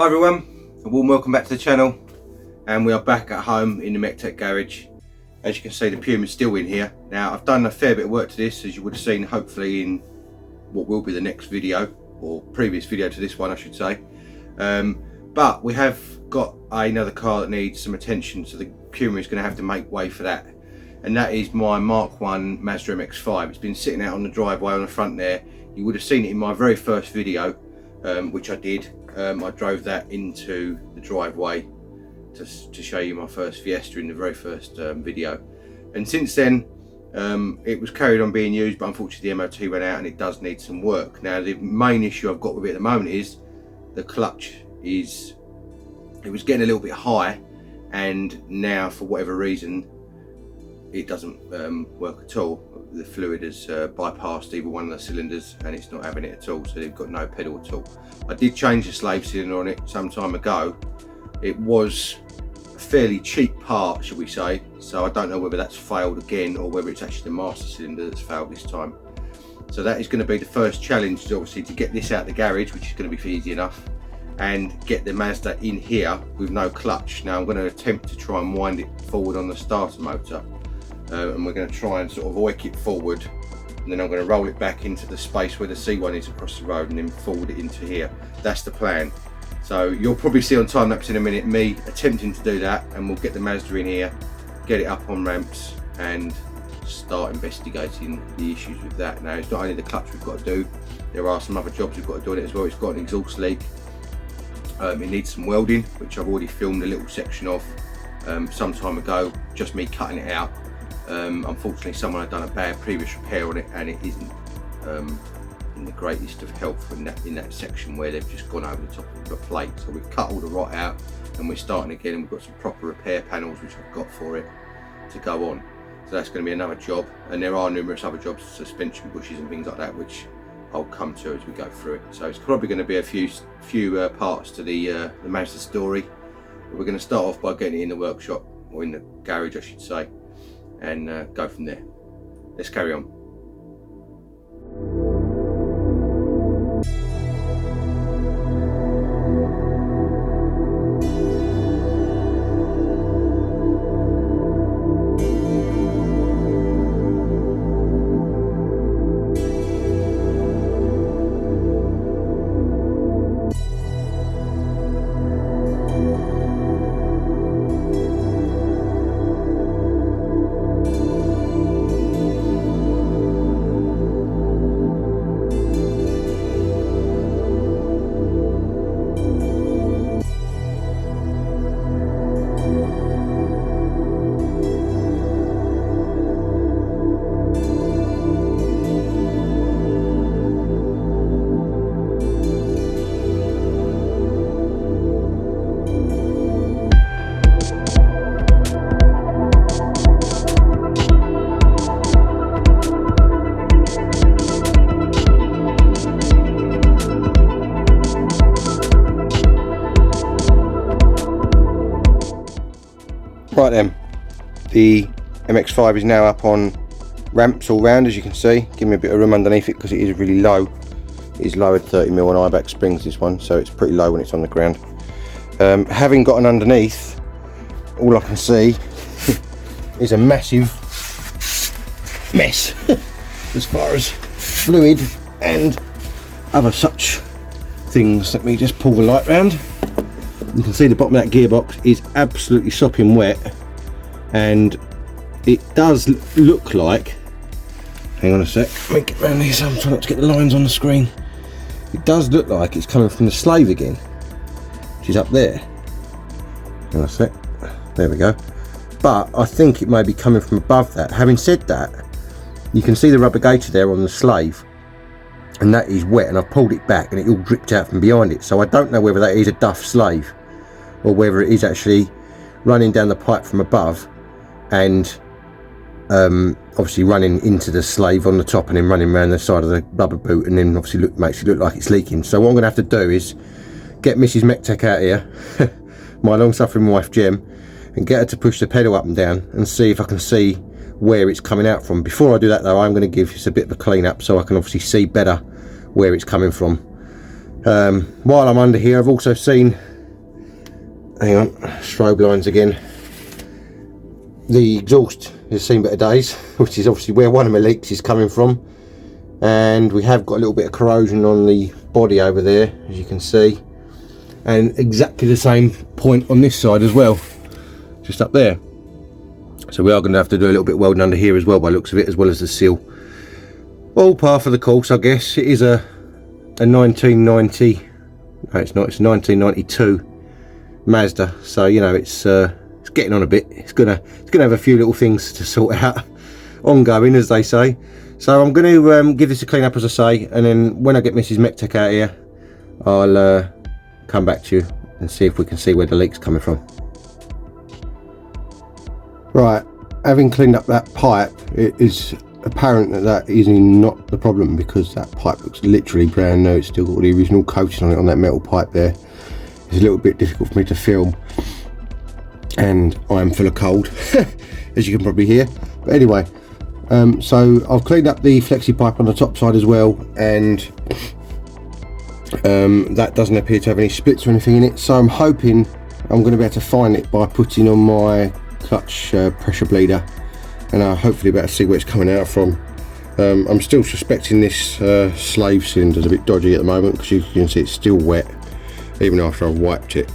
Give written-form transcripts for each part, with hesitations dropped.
Hi everyone, a warm welcome back to the channel, and we are back at home in the MEC-TEC garage. As you can see, the Puma's still in here. Now I've done a fair bit of work to this, as you would have seen hopefully in what will be the next video, or previous video to this one I should say. But we have got another car that needs some attention, so the Puma is going to have to make way for that. And that is my Mk1 Mazda MX5. It's been sitting out on the driveway on the front there. You would have seen it in my very first video, which I did. I drove that into the driveway to show you my first Fiesta in the very first video. And since then, it was carried on being used, but unfortunately the MOT went out and it does need some work. Now the main issue I've got with it at the moment is the clutch it was getting a little bit high, and now for whatever reason it doesn't work at all. The fluid has bypassed either one of the cylinders and it's not having it at all, so they've got no pedal at all. I did change the slave cylinder on it some time ago. It was a fairly cheap part, shall we say, so I don't know whether that's failed again or whether it's actually the master cylinder that's failed this time. So that is going to be the first challenge, is obviously to get this out the garage, which is going to be easy enough, and get the Mazda in here with no clutch. Now I'm going to attempt to try and wind it forward on the starter motor. And we're going to try and sort of oik it forward, and then I'm going to roll it back into the space where the C1 is across the road, and then forward it into here. That's the plan. So you'll probably see on time lapse in a minute me attempting to do that, and we'll get the Mazda in here, get it up on ramps, and start investigating the issues with that. Now it's not only the clutch we've got to do, there are some other jobs we've got to do on it as well. It's got an exhaust leak, it needs some welding, which I've already filmed a little section of some time ago, just me cutting it out. Unfortunately someone had done a bad previous repair on it, and it isn't in the greatest of health in that section where they've just gone over the top of the plate. So we've cut all the rot out and we're starting again, and we've got some proper repair panels which I've got for it to go on. So that's going to be another job, and there are numerous other jobs, suspension bushes and things like that, which I'll come to as we go through it. So it's probably going to be a few parts to the Mazda story. But we're going to start off by getting it in the workshop, or in the garage I should say, and go from there. Let's carry on. Right then, the MX5 is now up on ramps all round, as you can see. Give me a bit of room underneath it because it is really low. It is lowered 30mm on I-back springs, this one, so it's pretty low when it's on the ground. Having gotten underneath, all I can see is a massive mess as far as fluid and other such things. Let me just pull the light round. You can see the bottom of that gearbox is absolutely sopping wet, and it does look like, hang on a sec, let me get around here, I'm trying not to get the lines on the screen. It does look like it's coming from the slave again, which is up there. Hang on a sec, there we go. But I think it may be coming from above that. Having said that, you can see the rubber gaiter there on the slave, and that is wet, and I've pulled it back and it all dripped out from behind it. So I don't know whether that is a duff slave or whether it is actually running down the pipe from above and obviously running into the slave on the top and then running around the side of the rubber boot, and then obviously makes it look like it's leaking. So what I'm going to have to do is get Mrs. MEC-TEC out here, my long-suffering wife Jem, and get her to push the pedal up and down and see if I can see where it's coming out from. Before I do that though, I'm going to give this a bit of a clean up so I can obviously see better where it's coming from. While I'm under here, I've also seen hang on, strobe lines again. The exhaust has seen better days, which is obviously where one of my leaks is coming from, and we have got a little bit of corrosion on the body over there, as you can see, and exactly the same point on this side as well, just up there. So we are going to have to do a little bit of welding under here as well, by the looks of it, as well as the seal. All par for the course, I guess. It is a 1990, no it's not, it's 1992 Mazda, so you know it's getting on a bit. It's gonna have a few little things to sort out ongoing, as they say. So I'm going to give this a clean up, as I say, and then when I get Mrs. MEC-TEC out here, I'll come back to you and see if we can see where the leak's coming from. Right, having cleaned up that pipe, it is apparent that that is not the problem, because that pipe looks literally brand new. It's still got the original coating on it, on that metal pipe there. It's a little bit difficult for me to film, and I am full of cold, as you can probably hear. But anyway, so I've cleaned up the flexi pipe on the top side as well, and that doesn't appear to have any splits or anything in it. So I'm hoping I'm going to be able to find it by putting on my clutch pressure bleeder, and I'll hopefully be able to see where it's coming out from. I'm still suspecting this slave cylinder is a bit dodgy at the moment, because you can see it's still wet even after I've wiped it.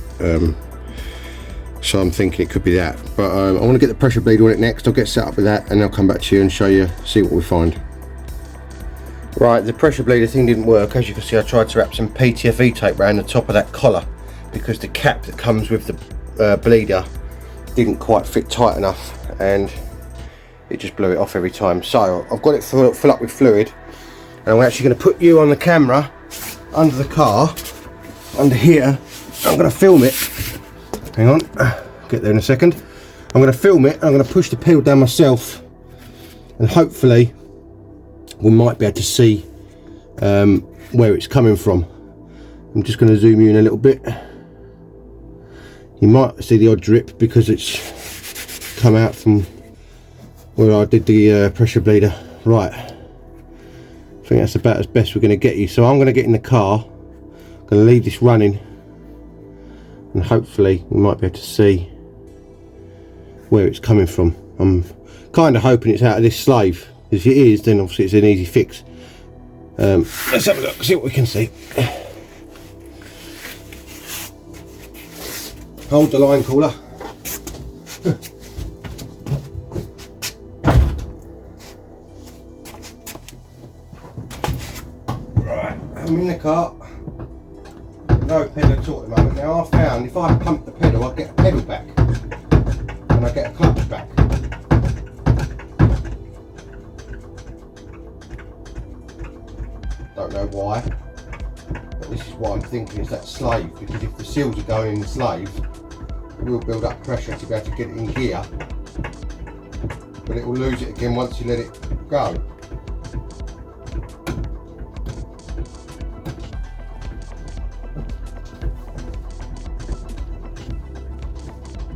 So I'm thinking it could be that, but I want to get the pressure bleeder on it next. I'll get set up with that, and I'll come back to you and show you, see what we find. Right, the pressure bleeder thing didn't work. As you can see, I tried to wrap some PTFE tape around the top of that collar, because the cap that comes with the bleeder didn't quite fit tight enough, and it just blew it off every time. So I've got it full up with fluid, and I'm actually going to put you on the camera under the car, under here. I'm going to film it. Hang on, get there in a second. I'm going to film it, and I'm going to push the pedal down myself, and hopefully we might be able to see where it's coming from. I'm just going to zoom you in a little bit. You might see the odd drip because it's come out from where I did the pressure bleeder. Right, I think that's about as best we're going to get you. So I'm going to get in the car, I'm going to leave this running, and hopefully we might be able to see where it's coming from. I'm kind of hoping it's out of this slave. If it is, then obviously it's an easy fix. Let's have a look, see what we can see. Hold the line cooler. Right, I'm in the car. No pedal at all at the moment. Now I found if I pump the pedal, I get a pedal back, and I get a clutch back. Don't know why, but this is what I'm thinking, is that slave, because if the seals are going in the slave, it will build up pressure to be able to get it in gear, but it will lose it again once you let it go.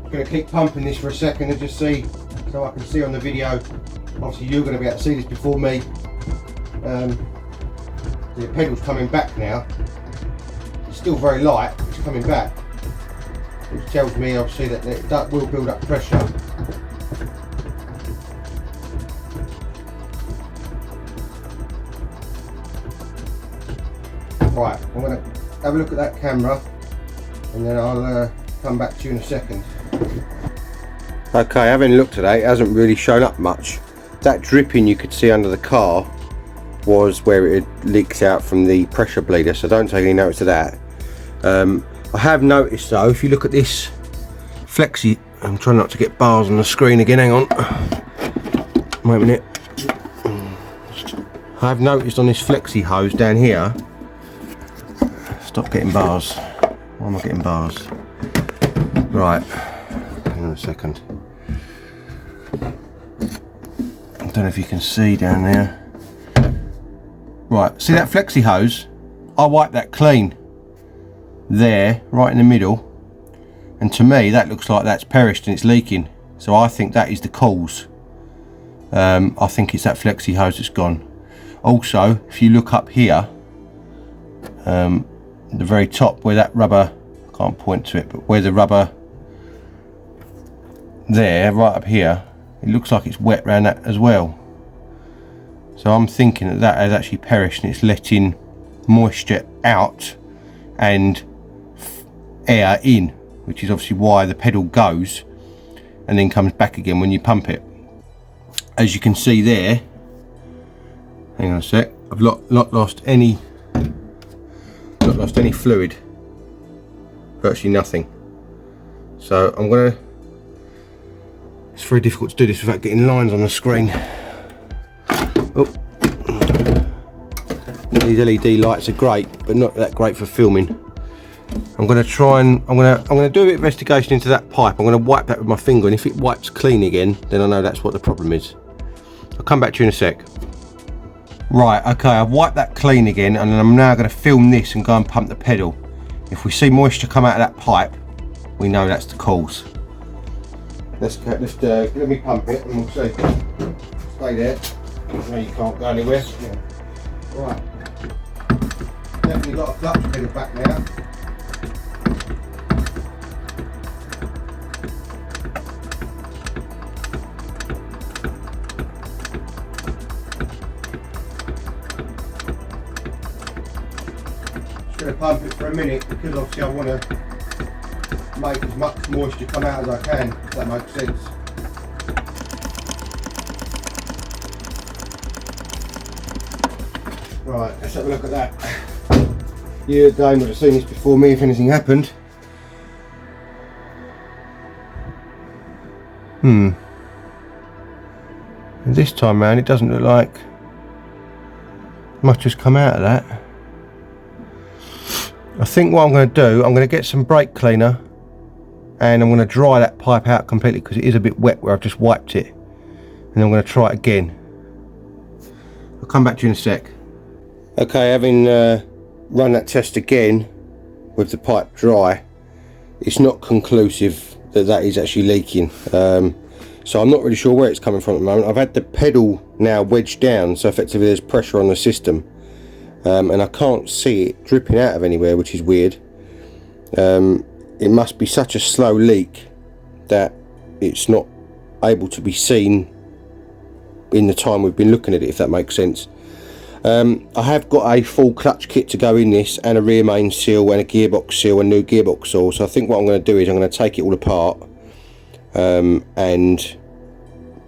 I'm going to keep pumping this for a second and just see, so I can see on the video. Obviously you're going to be able to see this before me. The pedal's coming back now. It's still very light, it's coming back, which tells me obviously that that will build up pressure. Right, I'm going to have a look at that camera, and then I'll come back to you in a second. Okay, having looked at it, it hasn't really shown up much. That dripping you could see under the car was where it leaks out from the pressure bleeder, so don't take any notice of that. I have noticed though, if you look at this flexi, I'm trying not to get bars on the screen again, hang on, wait a minute. I have noticed on this flexi hose down here, stop getting bars, why am I getting bars? Right, hang on a second. I don't know if you can see down there. Right, see that flexi hose? I wiped that clean there, right in the middle, and to me that looks like that's perished and it's leaking. So I think that is the cause. I think it's that flexi hose that's gone. Also, if you look up here, the very top where that rubber, I can't point to it, but where the rubber there, right up here, it looks like it's wet around that as well. So I'm thinking that that has actually perished and it's letting moisture out and air in, which is obviously why the pedal goes and then comes back again when you pump it. As you can see there, hang on a sec, I've not lost any fluid, virtually nothing. So I'm gonna, it's very difficult to do this without getting lines on the screen. Oh. These LED lights are great, but not that great for filming. I'm going to try and I'm going to do a bit of investigation into that pipe. I'm going to wipe that with my finger, and if it wipes clean again, then I know that's what the problem is. I'll come back to you in a sec. Right, okay, I've wiped that clean again, and I'm now going to film this and go and pump the pedal. If we see moisture come out of that pipe, we know that's the cause. Let me pump it and we'll see. Stay there. No, you can't go anywhere. Yeah. Right. Definitely got a clutch pedal back now. Just going to pump it for a minute because obviously I want to make as much moisture come out as I can, if that makes sense. Right, let's have a look at that. You again would have seen this before me if anything happened. And this time round it doesn't look like much has come out of that. I think what I'm going to do, I'm going to get some brake cleaner and I'm going to dry that pipe out completely because it is a bit wet where I've just wiped it, and I'm going to try it again. I'll come back to you in a sec. Okay, having run that test again with the pipe dry, it's not conclusive that that is actually leaking. So I'm not really sure where it's coming from at the moment. I've had the pedal now wedged down, so effectively there's pressure on the system, and I can't see it dripping out of anywhere, which is weird. It must be such a slow leak that it's not able to be seen in the time we've been looking at it, if that makes sense. I have got a full clutch kit to go in this, and a rear main seal and a gearbox seal and new gearbox seal. So I think what I'm going to do is I'm going to take it all apart and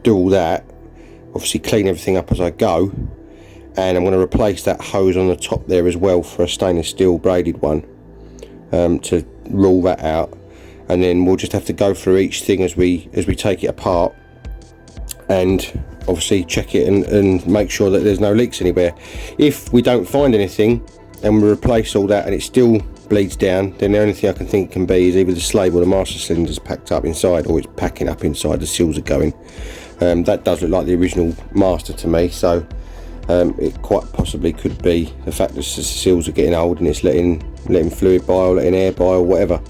do all that, obviously clean everything up as I go, and I'm going to replace that hose on the top there as well for a stainless steel braided one, to rule that out, and then we'll just have to go through each thing as we take it apart and obviously check it and make sure that there's no leaks anywhere. If we don't find anything and we replace all that and it still bleeds down, then the only thing I can think can be is either the slave or the master cylinder's packed up inside, or it's packing up inside, the seals are going. That does look like the original master to me, so it quite possibly could be the fact that the seals are getting old and it's letting fluid by or letting air by or whatever.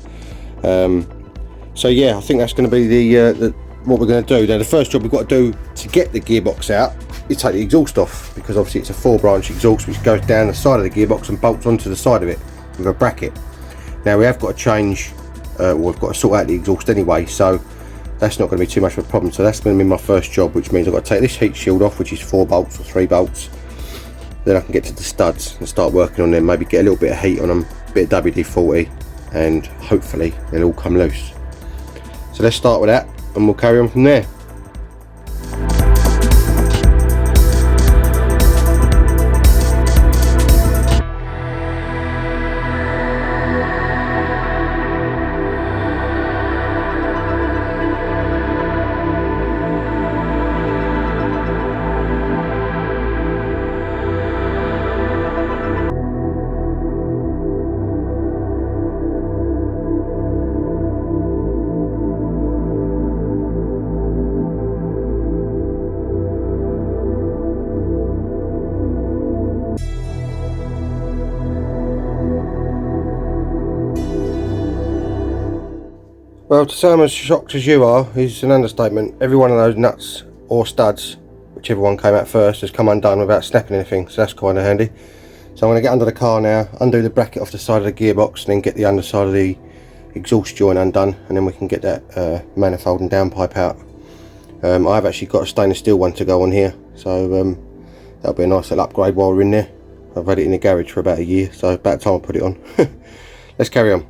So yeah, I think that's going to be the what we're going to do. Now the first job we've got to do to get the gearbox out is take the exhaust off, because obviously it's a 4-branch exhaust which goes down the side of the gearbox and bolts onto the side of it with a bracket. Now we have got to change, we've got to sort out the exhaust anyway, so that's not going to be too much of a problem. So that's going to be my first job, which means I've got to take this heat shield off, which is 4 bolts or 3 bolts. Then I can get to the studs and start working on them, maybe get a little bit of heat on them, a bit of WD-40, and hopefully they'll all come loose. So let's start with that and we'll carry on from there. Well, to say I'm as shocked as you are is an understatement. Every one of those nuts or studs, whichever one came out first, has come undone without snapping anything, so that's kind of handy. So I'm going to get under the car now, undo the bracket off the side of the gearbox, and then get the underside of the exhaust joint undone, and then we can get that manifold and downpipe out. I've actually got a stainless steel one to go on here, so that'll be a nice little upgrade while we're in there. I've had it in the garage for about a year, so about time I put it on. Let's carry on.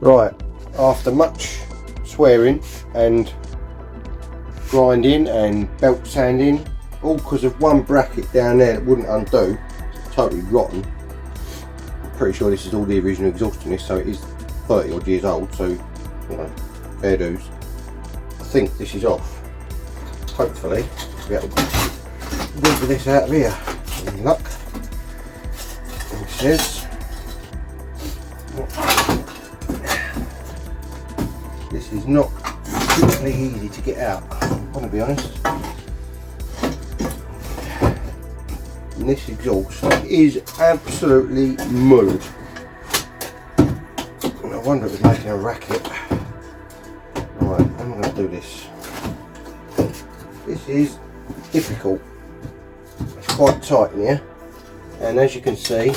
Right, after much swearing and grinding and belt sanding, all because of one bracket down there that wouldn't undo, it's totally rotten. I'm pretty sure this is all the original exhaust in this, so it is 30 odd years old, so, you know, fair dues. I think this is off. Hopefully, we'll be able to wiggle this out of here. Any luck. And it says, this is not particularly easy to get out, I'm going to be honest. And this exhaust is absolutely mud. And I wonder if it's making a racket. Right, I'm going to do this. This is difficult. It's quite tight in here. And as you can see,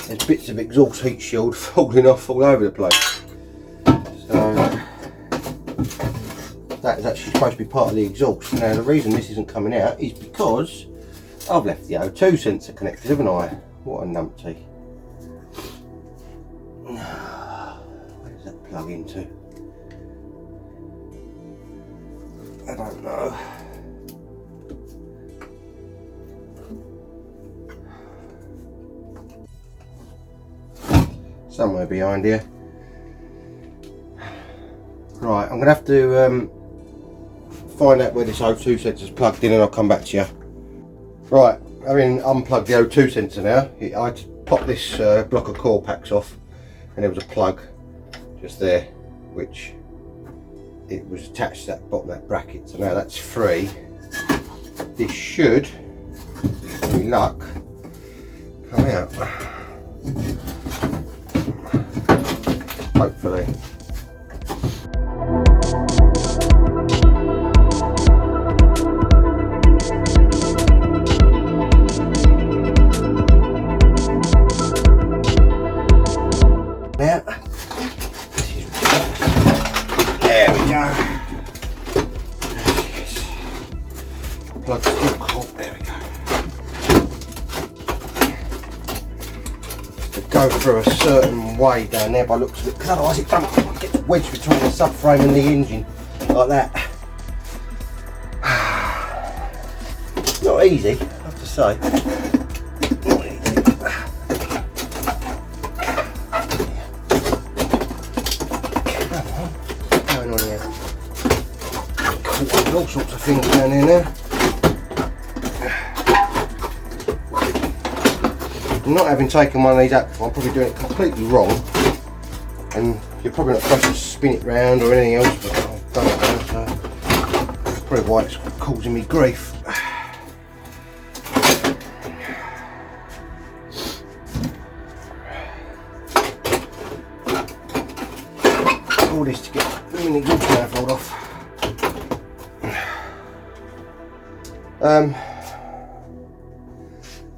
there's bits of exhaust heat shield falling off all over the place. So that is actually supposed to be part of the exhaust. Now the reason this isn't coming out is because I've left the O2 sensor connected, haven't I? What a numpty. Where does that plug into? I don't know. Somewhere behind here. Right, I'm going to have to find out where this O2 sensor is plugged in, and I'll come back to you. Right, having unplugged the O2 sensor now, I had to pop this block of coil packs off, and there was a plug just there, which it was attached to that bottom of that bracket. So now that's free. This should, with any luck, come out. Hopefully. Now, there we go. Plug still cold. There we go. To go through a certain way down there by the looks of it, because otherwise it don't get wedged between the subframe and the engine like that. Not easy, I have to say. Not easy. What's going on here? Caught all sorts of things down here now. Not having taken one of these out before, I'm probably doing it completely wrong, and you're probably not supposed to spin it round or anything else, but I've done it now, so that's probably why it's causing me grief. All this to get the mini exhaust manifold off.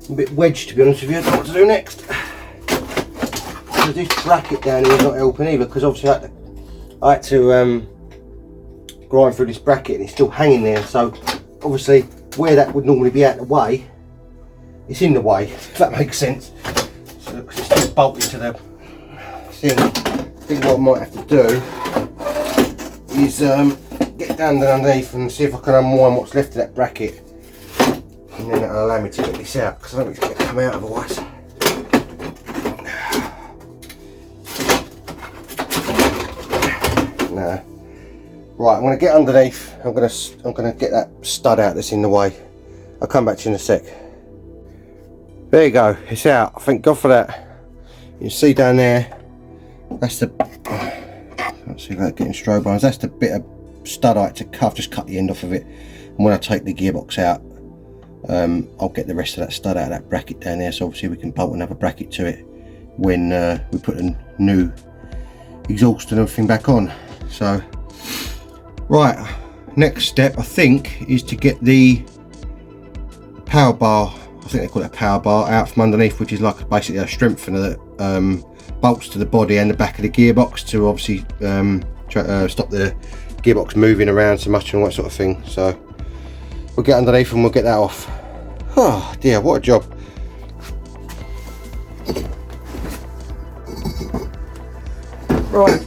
A bit wedged, to be honest with you. I don't know what to do next. So this bracket down here is not helping either, because obviously I had to grind through this bracket and it's still hanging there. So obviously where that would normally be out of the way, it's in the way, if that makes sense. So because it's still bolted to the thing. I think what I might have to do is get down underneath and see if I can unwind what's left of that bracket. And then that'll allow me to get this out, because I don't think it's going to come out otherwise. No. Right, I'm going to get underneath. I'm going to get that stud out that's in the way. I'll come back to you in a sec. There you go, it's out. Thank God for that. You can see down there, that's the, let's see about getting strobe lines, that's the bit of stud I had to cut. I've just cut the end off of it. And when I take the gearbox out, I'll get the rest of that stud out of that bracket down there, so obviously we can bolt another bracket to it when we put a new exhaust and everything back on. So, right, next step I think is to get the power bar, I think they call it a power bar, out from underneath, which is like basically a strengthener that bolts to the body and the back of the gearbox to obviously stop the gearbox moving around so much and all that sort of thing. So we'll get underneath and we'll get that off. Oh dear, what a job. Right,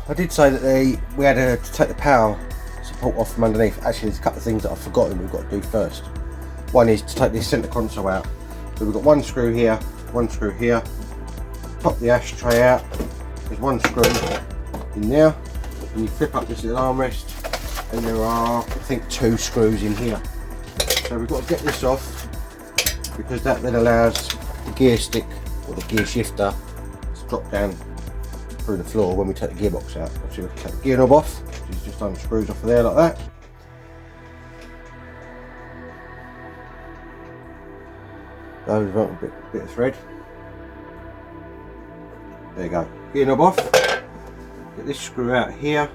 I did say that we had to take the power support off from underneath. Actually, there's a couple of things that I've forgotten we've got to do first. One is to take this centre console out. So we've got one screw here, pop the ashtray out, there's one screw in there, and you flip up this little armrest, and there are, I think, 2 screws in here. So we've got to get this off, because that then allows the gear stick, or the gear shifter, to drop down through the floor when we take the gearbox out. Obviously we can take the gear knob off, which is just unscrews off of there like that. Over a bit of thread. There you go. Gear knob off. Get this screw out here.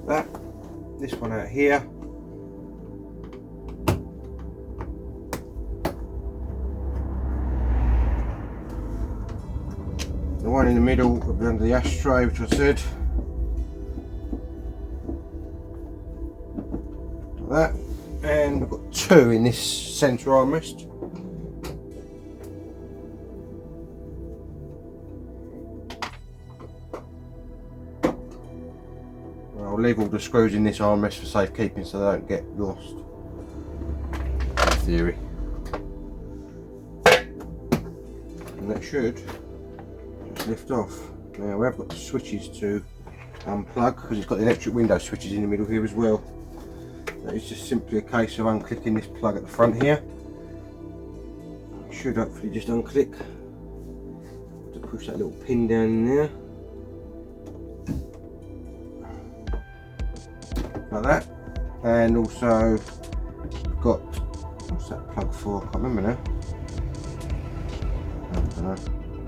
That. This one out here. The one in the middle will be under the ashtray, which I said. That, and we've got 2 in this centre armrest. I'll leave all the screws in this armrest for safekeeping so they don't get lost, in theory. And that should just lift off. Now we have got the switches to unplug, because it's got the electric window switches in the middle here as well. It's just simply a case of unclicking this plug at the front here. It should hopefully just unclick. To push that little pin down in there. Like that. And also got, what's that plug for? I can't remember now. I don't know.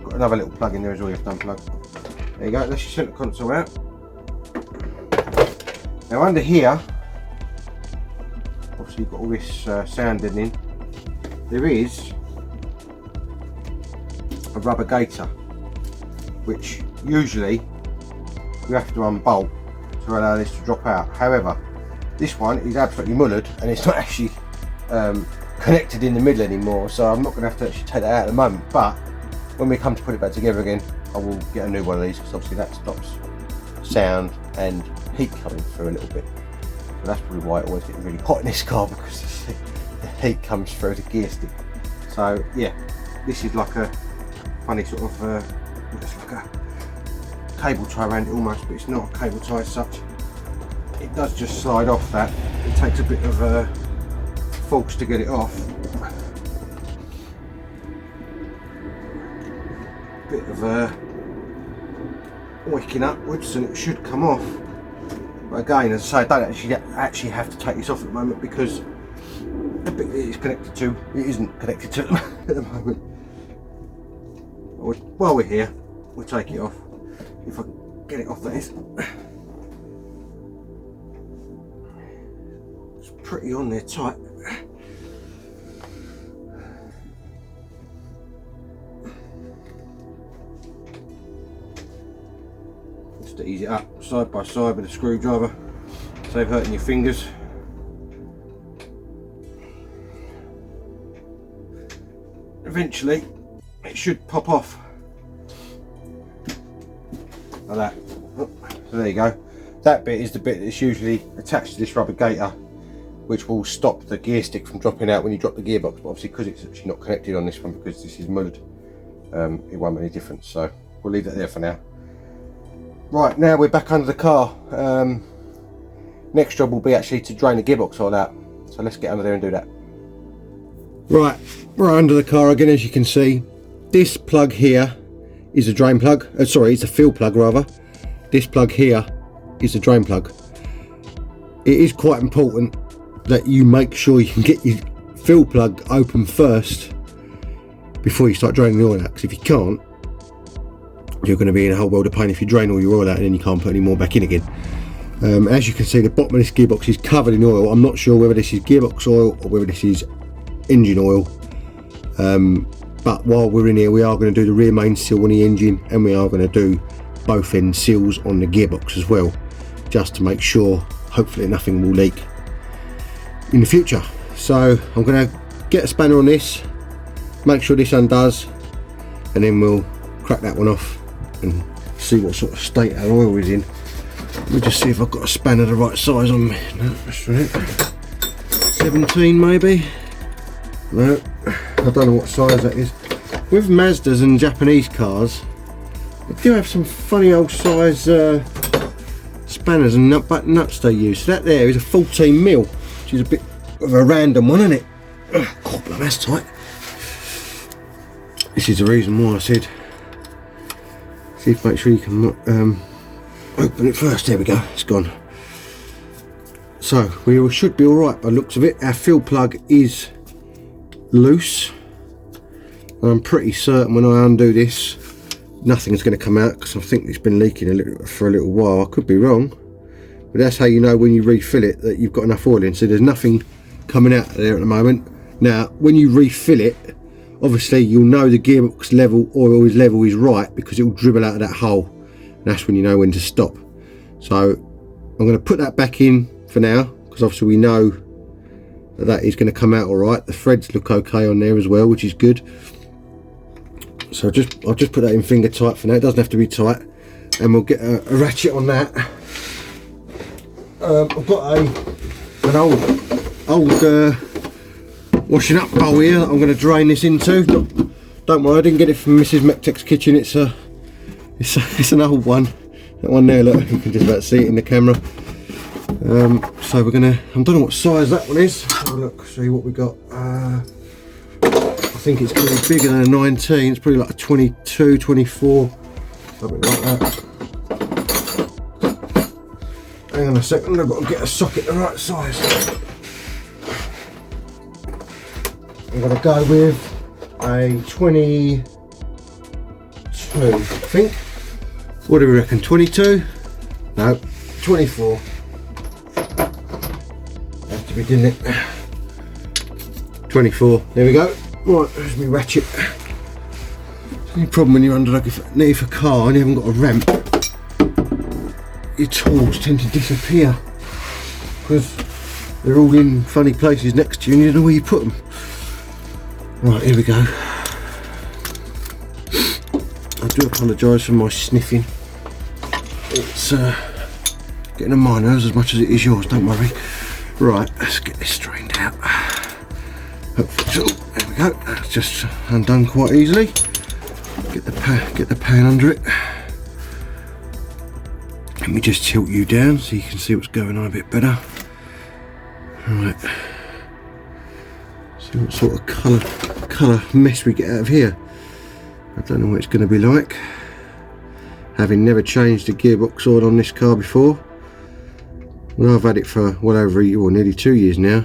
Got another little plug in there as well, you have to unplug. There you go, that's your centre console out. Now under here, obviously you've got all this sounding in. There is a rubber gaiter, which usually you have to unbolt to allow this to drop out. However, this one is absolutely mullered and it's not actually connected in the middle anymore, so I'm not going to have to actually take that out at the moment. But when we come to put it back together again, I will get a new one of these, because obviously that stops sound and heat coming through a little bit. And that's probably why it always gets really hot in this car, because the heat comes through the gear stick. So yeah, this is like a funny sort of, it's like a cable tie around it almost, but it's not a cable tie as such. It does just slide off that. It takes a bit of force to get it off. Bit of waking upwards and it should come off. But again, as I say, I don't actually have to take this off at the moment, because the bit that it's connected to, it isn't connected to at the moment. While we're here, we'll take it off. If I can get it off, that is. It's pretty on there tight. Just to ease it up side by side with a screwdriver, save hurting your fingers. Eventually it should pop off like that. So there you go. That bit is the bit that's usually attached to this rubber gaiter, which will stop the gear stick from dropping out when you drop the gearbox. But obviously, because it's actually not connected on this one, because this is mullered, it won't make any difference. So we'll leave it there for now. Right, now we're back under the car. Next job will be actually to drain the gearbox oil out. So let's get under there and do that. Right, we're under the car again. As you can see, this plug here is a drain plug. Sorry, it's a fill plug rather. This plug here is a drain plug. It is quite important that you make sure you can get your fill plug open first before you start draining the oil out, because if you can't, you're going to be in a whole world of pain if you drain all your oil out and then you can't put any more back in again. As you can see, the bottom of this gearbox is covered in oil. I'm not sure whether this is gearbox oil or whether this is engine oil, but while we're in here we are going to do the rear main seal on the engine, and we are going to do both end seals on the gearbox as well, just to make sure hopefully nothing will leak in the future. So I'm going to get a spanner on this, make sure this undoes, and then we'll crack that one off and see what sort of state our oil is in. Let me just see if I've got a spanner the right size on me. No, that's right. 17 maybe. No, I don't know what size that is. With Mazdas and Japanese cars, they do have some funny old size spanners and nuts they use. So that there is a 14mm, which is a bit of a random one, isn't it? God, that's tight. This is the reason why I said, see if make sure you can open it first. There we go, it's gone. So we should be alright by the looks of it. Our fill plug is loose. I'm pretty certain when I undo this, nothing's going to come out, because I think it's been leaking for a little while. I could be wrong, but that's how you know when you refill it that you've got enough oil in. So there's nothing coming out there at the moment. Now when you refill it, obviously you'll know the gearbox level, oil level is right, because it will dribble out of that hole, and that's when you know when to stop. So I'm going to put that back in for now, because obviously we know that that is going to come out all right. The threads look okay on there as well, which is good. So I'll just put that in finger tight for now. It doesn't have to be tight, and we'll get a ratchet on that. I've got an old washing up bowl here that I'm going to drain this into. Don't worry, I didn't get it from Mrs. MEC-TEC's kitchen. It's an old one. That one there, look, you can just about see it in the camera. So we're gonna, I don't know what size that one is. Have a look, see what we got. I think it's going to be bigger than a 19. It's probably like a 22, 24, something like that. Hang on a second, I've got to get a socket the right size. I'm going to go with a 22, I think. What do we reckon, 22? No, 24. Has to be, didn't it? 24, there we go. Right, there's my ratchet. The only problem when you're underneath a car and you haven't got a ramp, your tools tend to disappear because they're all in funny places next to you and you don't know where you put them. Right, here we go. I do apologise for my sniffing. It's getting on my nerves as much as it is yours, don't worry. Right, let's get this straightened out. Hopefully, so, there we go. That's just undone quite easily. Get the pan under it. Let me just tilt you down so you can see what's going on a bit better. Right. See what sort of colour mess we get out of here. I don't know what it's going to be like. Having never changed the gearbox oil on this car before. Well, I've had it for well over a year, or nearly 2 years now.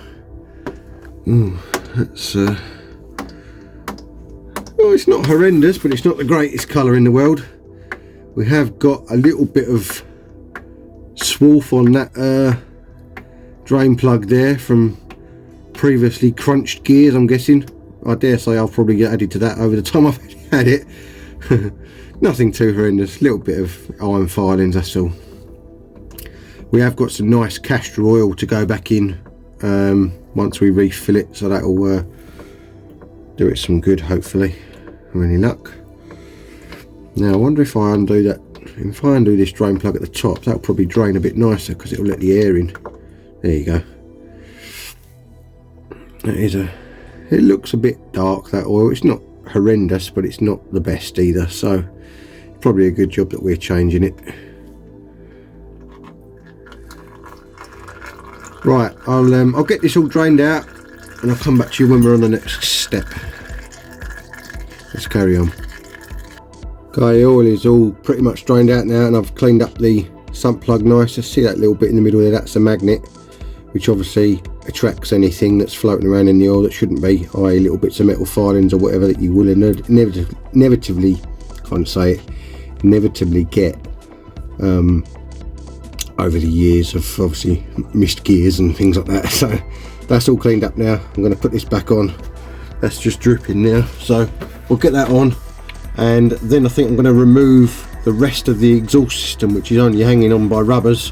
That's well, it's not horrendous, but it's not the greatest colour in the world. We have got a little bit of swarf on that drain plug there from previously crunched gears, I'm guessing. I dare say I'll probably get added to that over the time I've had it. Nothing too horrendous, little bit of iron filings, that's all. We have got some nice castor oil to go back in once we refill it, so that'll do it some good, hopefully, with any luck. Now I wonder if I undo that, if I undo this drain plug at the top, that'll probably drain a bit nicer because it'll let the air in. There you go. That is it looks a bit dark, that oil. It's not horrendous, but it's not the best either, so probably a good job that we're changing it. Right, I'll get this all drained out and I'll come back to you when we're on the next step. Let's carry on. Okay, the oil is all pretty much drained out now, and I've cleaned up the sump plug nice. Just see that little bit in the middle there, that's a magnet, which obviously attracts anything that's floating around in the oil that shouldn't be, i.e. little bits of metal filings or whatever that you will inevitably, can't say it, inevitably get over the years of obviously missed gears and things like that. So that's all cleaned up now. I'm going to put this back on. That's just dripping now, so we'll get that on, and then I think I'm going to remove the rest of the exhaust system, which is only hanging on by rubbers,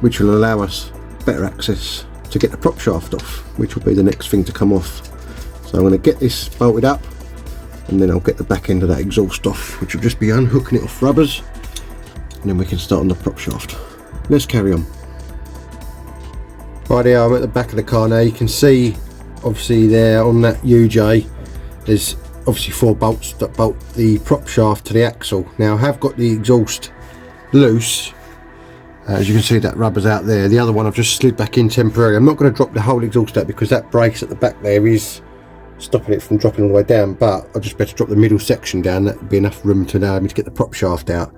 which will allow us better access to get the prop shaft off, which will be the next thing to come off. So I'm going to get this bolted up, and then I'll get the back end of that exhaust off, which will just be unhooking it off rubbers, and then we can start on the prop shaft. Let's carry on. Right here, I'm at the back of the car now. You can see obviously there on that UJ there's obviously 4 bolts that bolt the prop shaft to the axle. Now I have got the exhaust loose, as you can see that rubber's out there. The other one I've just slid back in temporarily. I'm not going to drop the whole exhaust out because that brace at the back there is stopping it from dropping all the way down, but I just better drop the middle section down. That would be enough room to allow me to get the prop shaft out.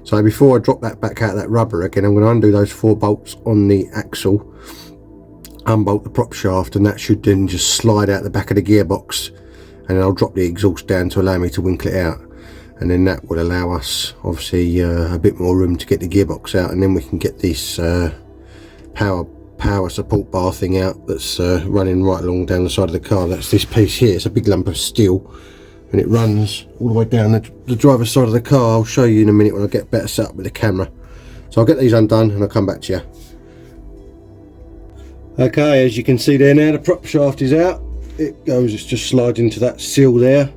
So before I drop that back out of that rubber again, I'm going to undo those 4 bolts on the axle, unbolt the prop shaft, and that should then just slide out the back of the gearbox, and then I'll drop the exhaust down to allow me to winkle it out, and then that will allow us obviously a bit more room to get the gearbox out, and then we can get this power support bar thing out that's running right along down the side of the car. That's this piece here. It's a big lump of steel, and it runs all the way down the driver's side of the car. I'll show you in a minute when I get better set up with the camera. So I'll get these undone and I'll come back to you. Okay, as you can see there now, the prop shaft is out. It's just slides into that seal there.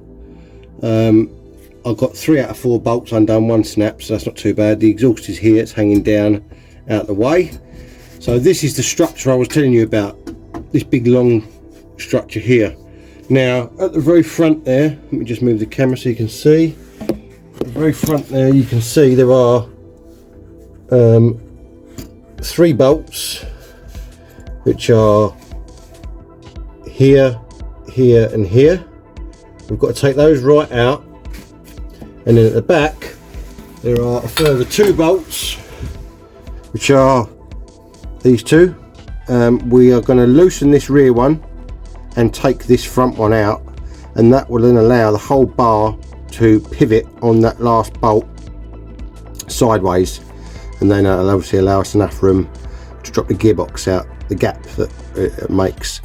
I've got 3 out of 4 bolts undone, 1 snap, so that's not too bad. The exhaust is here, it's hanging down out the way. So this is the structure I was telling you about, this big long structure here. Now at the very front there, let me just move the camera so you can see. At the very front there you can see there are 3 bolts, which are here, here and here. We've got to take those right out, and then at the back there are a further 2 bolts, which are these 2. We are going to loosen this rear one and take this front one out, and that will then allow the whole bar to pivot on that last bolt sideways, and then that'll obviously allow us enough room to drop the gearbox out the gap that it makes.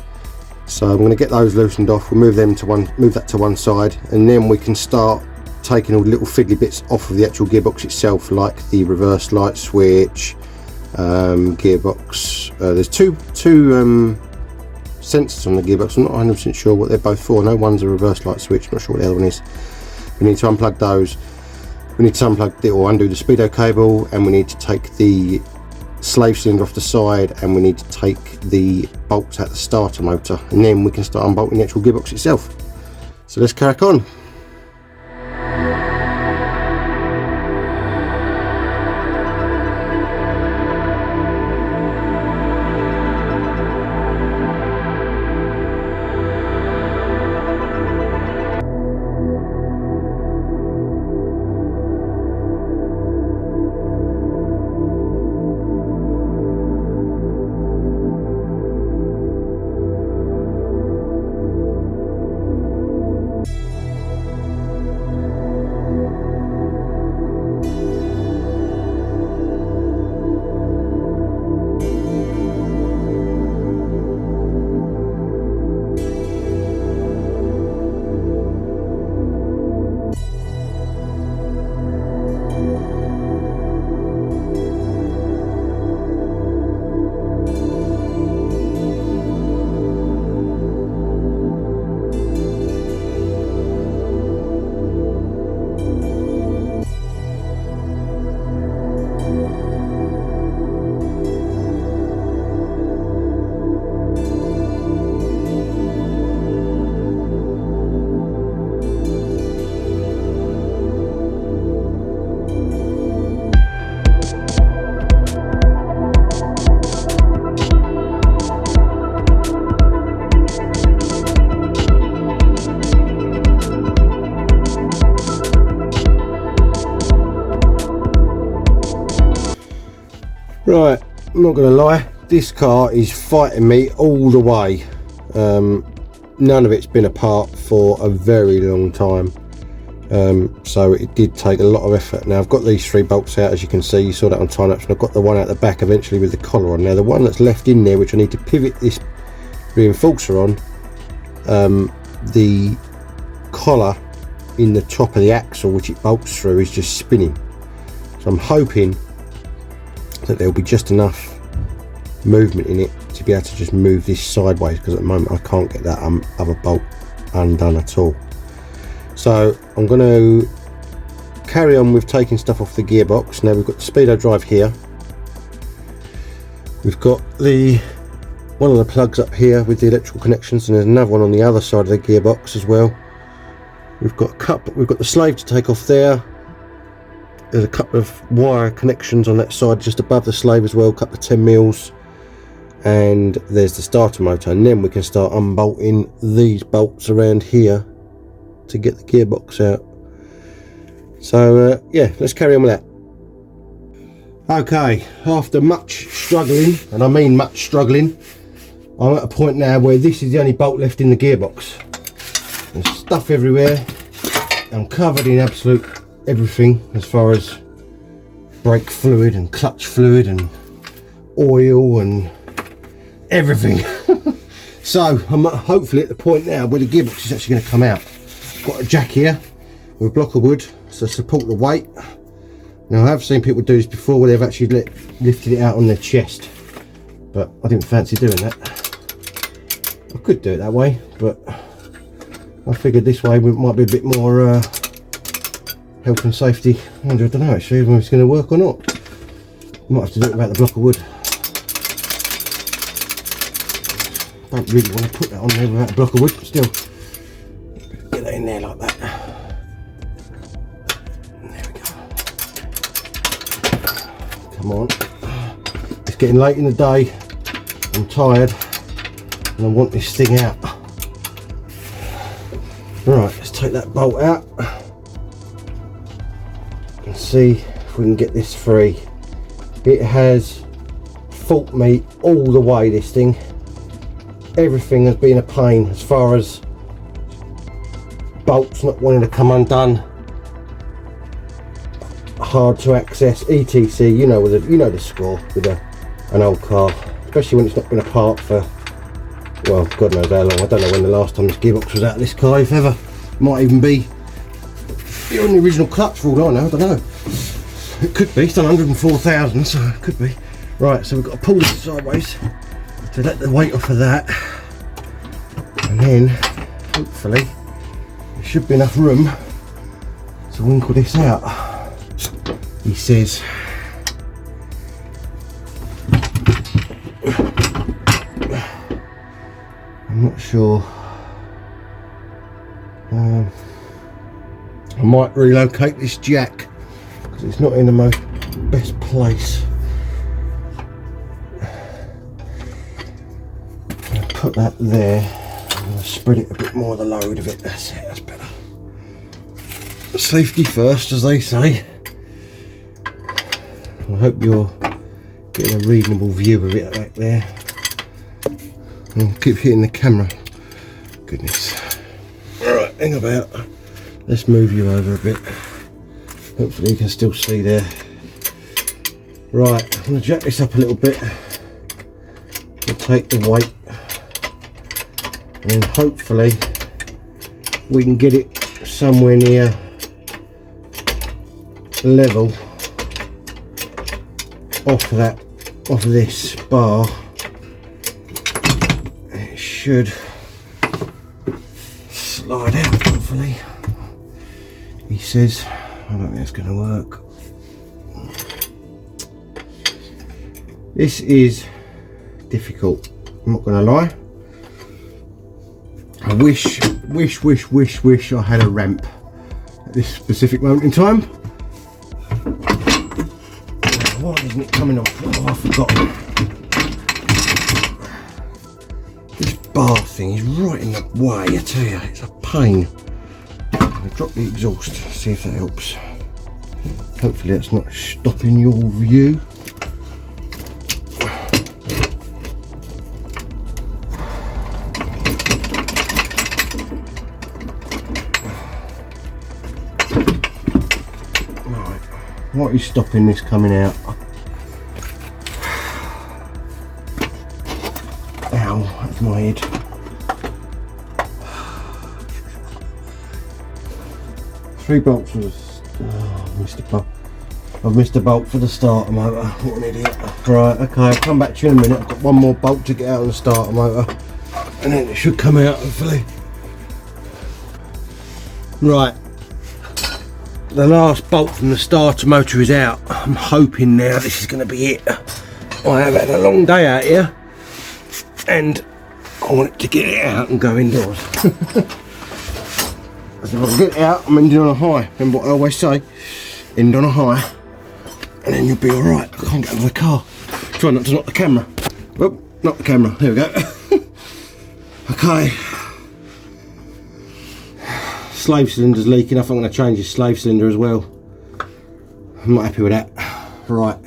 So I'm going to get those loosened off. We'll move that to one side, and then we can start taking all the little fiddly bits off of the actual gearbox itself, like the reverse light switch, gearbox. There's two sensors on the gearbox. I'm not 100% sure what they're both for. No, one's a reverse light switch, not sure what the other one is. We need to unplug those. We need to unplug or undo the speedo cable, and we need to take the slave cylinder off the side, and we need to take the bolts out the starter motor, and then we can start unbolting the actual gearbox itself. So let's crack on. Right, I'm not gonna lie, this car is fighting me all the way. None of it's been apart for a very long time, so it did take a lot of effort. Now I've got these 3 bolts out, as you can see, you saw that on time lapse, and I've got the one out the back eventually with the collar on. Now the one that's left in there, which I need to pivot this reinforcer on, the collar in the top of the axle which it bolts through is just spinning, so I'm hoping that there'll be just enough movement in it to be able to just move this sideways, because at the moment I can't get that other bolt undone at all. So I'm going to carry on with taking stuff off the gearbox. Now we've got the speedo drive here, we've got the one of the plugs up here with the electrical connections, and there's another one on the other side of the gearbox as well. We've got the slave to take off there. There's a couple of wire connections on that side just above the slave as well, a couple of 10 mils, and there's the starter motor, and then we can start unbolting these bolts around here to get the gearbox out. So yeah, let's carry on with that. Okay, after much struggling, and I mean much struggling, I'm at a point now where this is the only bolt left in the gearbox. There's stuff everywhere. I'm covered in absolute everything as far as brake fluid and clutch fluid and oil and everything. So I'm hopefully at the point now where the gearbox is actually going to come out. Got a jack here with a block of wood to support the weight. Now I have seen people do this before where they've actually lifted it out on their chest, but I didn't fancy doing that. I could do it that way, but I figured this way might be a bit more health and safety. I don't know actually whether it's going to work or not. Might have to do it without the block of wood. Don't really want to put that on there without a block of wood, but still, get that in there like that. There we go. Come on. It's getting late in the day. I'm tired, and I want this thing out. Right, let's take that bolt out and see if we can get this free. It has fought me all the way, this thing. Everything has been a pain as far as bolts not wanting to come undone, hard to access, etc. You know the score with an old car, especially when it's not been apart for, well, God knows how long. I don't know when the last time this gearbox was out of this car, if ever. Might even be on the original clutch for all I know, I don't know. It could be, it's done 104,000, so it could be. Right, so we've got to pull this sideways to let the weight off of that, and then hopefully there should be enough room to winkle this out. He says. I'm not sure. I might relocate this jack because it's not in the most best place. I'll put that there. I'm going to spread it a bit more, the load of it. That's it, that's better. Safety first, as they say. I hope you're getting a reasonable view of it back there. I'll keep hitting the camera. Goodness. Alright, hang about. Let's move you over a bit. Hopefully you can still see there. Right, I'm going to jack this up a little bit. We'll take the weight. And hopefully we can get it somewhere near level off of this bar. It should slide out, hopefully. He says, I don't think it's going to work. This is difficult, I'm not going to lie. I wish I had a ramp at this specific moment in time. Why isn't it coming off? Oh, I forgot. This bar thing is right in the way, I tell you, it's a pain. I'm going to drop the exhaust, see if that helps. Hopefully that's not stopping your view. What is stopping this coming out? Ow, that's my head. Three bolts for the... I've missed a bolt for the starter motor. What an idiot. Right, okay, I'll come back to you in a minute. I've got one more bolt to get out of the starter motor. And then it should come out, hopefully. Right. The last bolt from the starter motor is out. I'm hoping now this is going to be it. I have had a long day out here. And I want to get it out and go indoors. If I can get it out, I'm ending on a high. Remember what I always say? End on a high. And then you'll be alright. I can't get out of the car. Try not to knock the camera. Oh, knock the camera. There we go. Okay. Slave cylinder's leaking. I think I'm going to change his slave cylinder as well. I'm not happy with that. Right.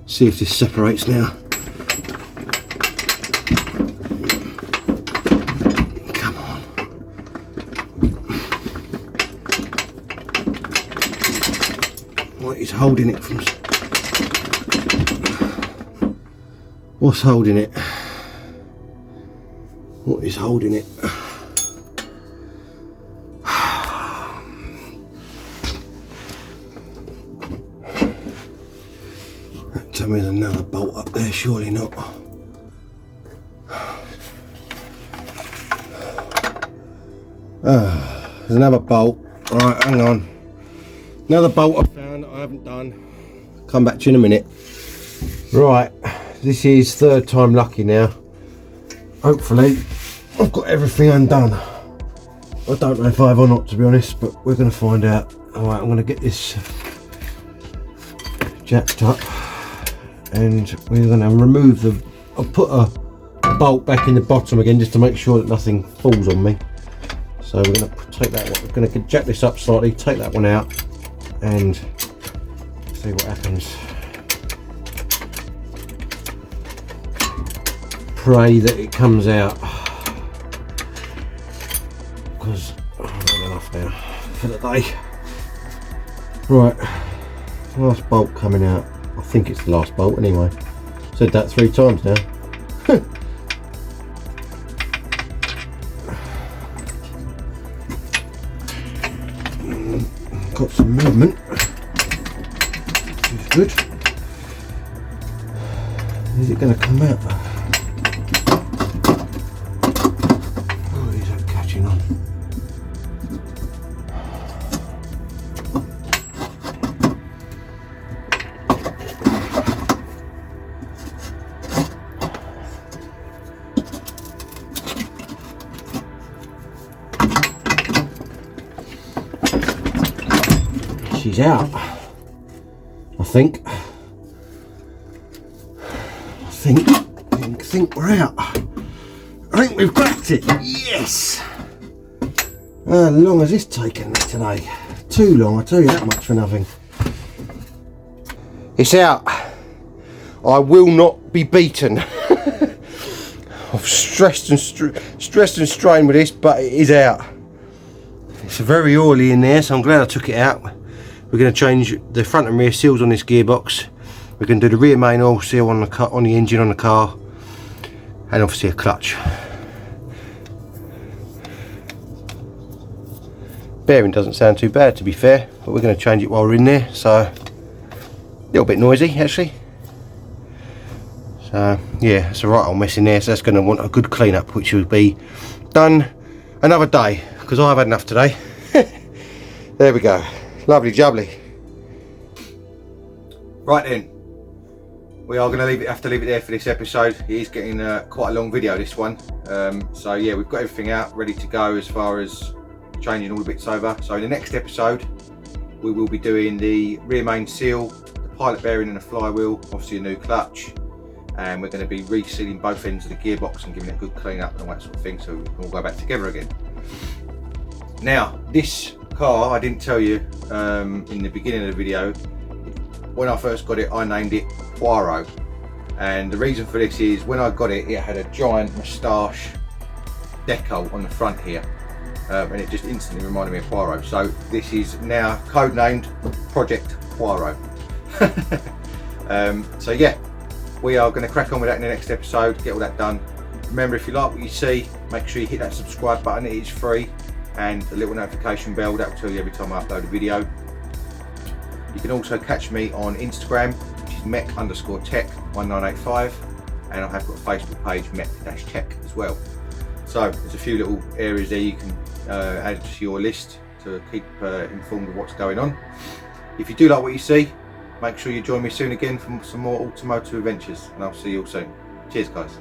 See if this separates now. Come on. What is holding it from... What's holding it? What is holding it? Tell me there's another bolt up there, surely not. There's another bolt. Right, hang on. Another bolt I found that I haven't done. Come back to you in a minute. Right, this is third time lucky now. Hopefully I've got everything undone. I don't know if I have or not, to be honest, but we're going to find out. Alright, I'm going to get this jacked up and we're going to remove the... I'll put a bolt back in the bottom again just to make sure that nothing falls on me. So we're going to take that one, we're going to jack this up slightly, take that one out and see what happens. Pray that it comes out, because I've had enough now for the day. Right, last bolt coming out. I think it's the last bolt anyway. Said that 3 times now. Got some movement, which is good. Is it going to come out? She's out, I think we're out. I think we've cracked it. Yes. How long has this taken me today? Too long, I tell you that much for nothing. It's out. I will not be beaten. I've stressed and strained with this, but it is out. It's very oily in there, so I'm glad I took it out. We're going to change the front and rear seals on this gearbox. We're going to do the rear main oil seal on the engine on the car, and obviously a clutch. Bearing doesn't sound too bad, to be fair, but we're going to change it while we're in there. So a little bit noisy actually. So yeah, it's a right old mess in there. So that's going to want a good clean up, which will be done another day because I've had enough today. There we go. Lovely jubbly. Right then, we are going to have to leave it there for this episode. It is getting quite a long video, this one. So yeah, we've got everything out ready to go as far as changing all the bits over. So in the next episode, we will be doing the rear main seal, the pilot bearing and the flywheel, obviously a new clutch, and we're going to be resealing both ends of the gearbox and giving it a good clean up and all that sort of thing, so we can all go back together again. Now, this car, I didn't tell you in the beginning of the video, when I first got it I named it Poirot, and the reason for this is when I got it, it had a giant moustache decal on the front here, and it just instantly reminded me of Poirot. So this is now codenamed Project Poirot. So yeah, we are going to crack on with that in the next episode, get all that done. Remember, if you like what you see, make sure you hit that subscribe button, it is free, and the little notification bell, that will tell you every time I upload a video. You can also catch me on Instagram, which is MEC-TEC1985, and I have got a Facebook page, MEC-TEC as well. So there's a few little areas there you can add to your list to keep informed of what's going on. If you do like what you see, make sure you join me soon again for some more automotive adventures, and I'll see you all soon. Cheers guys.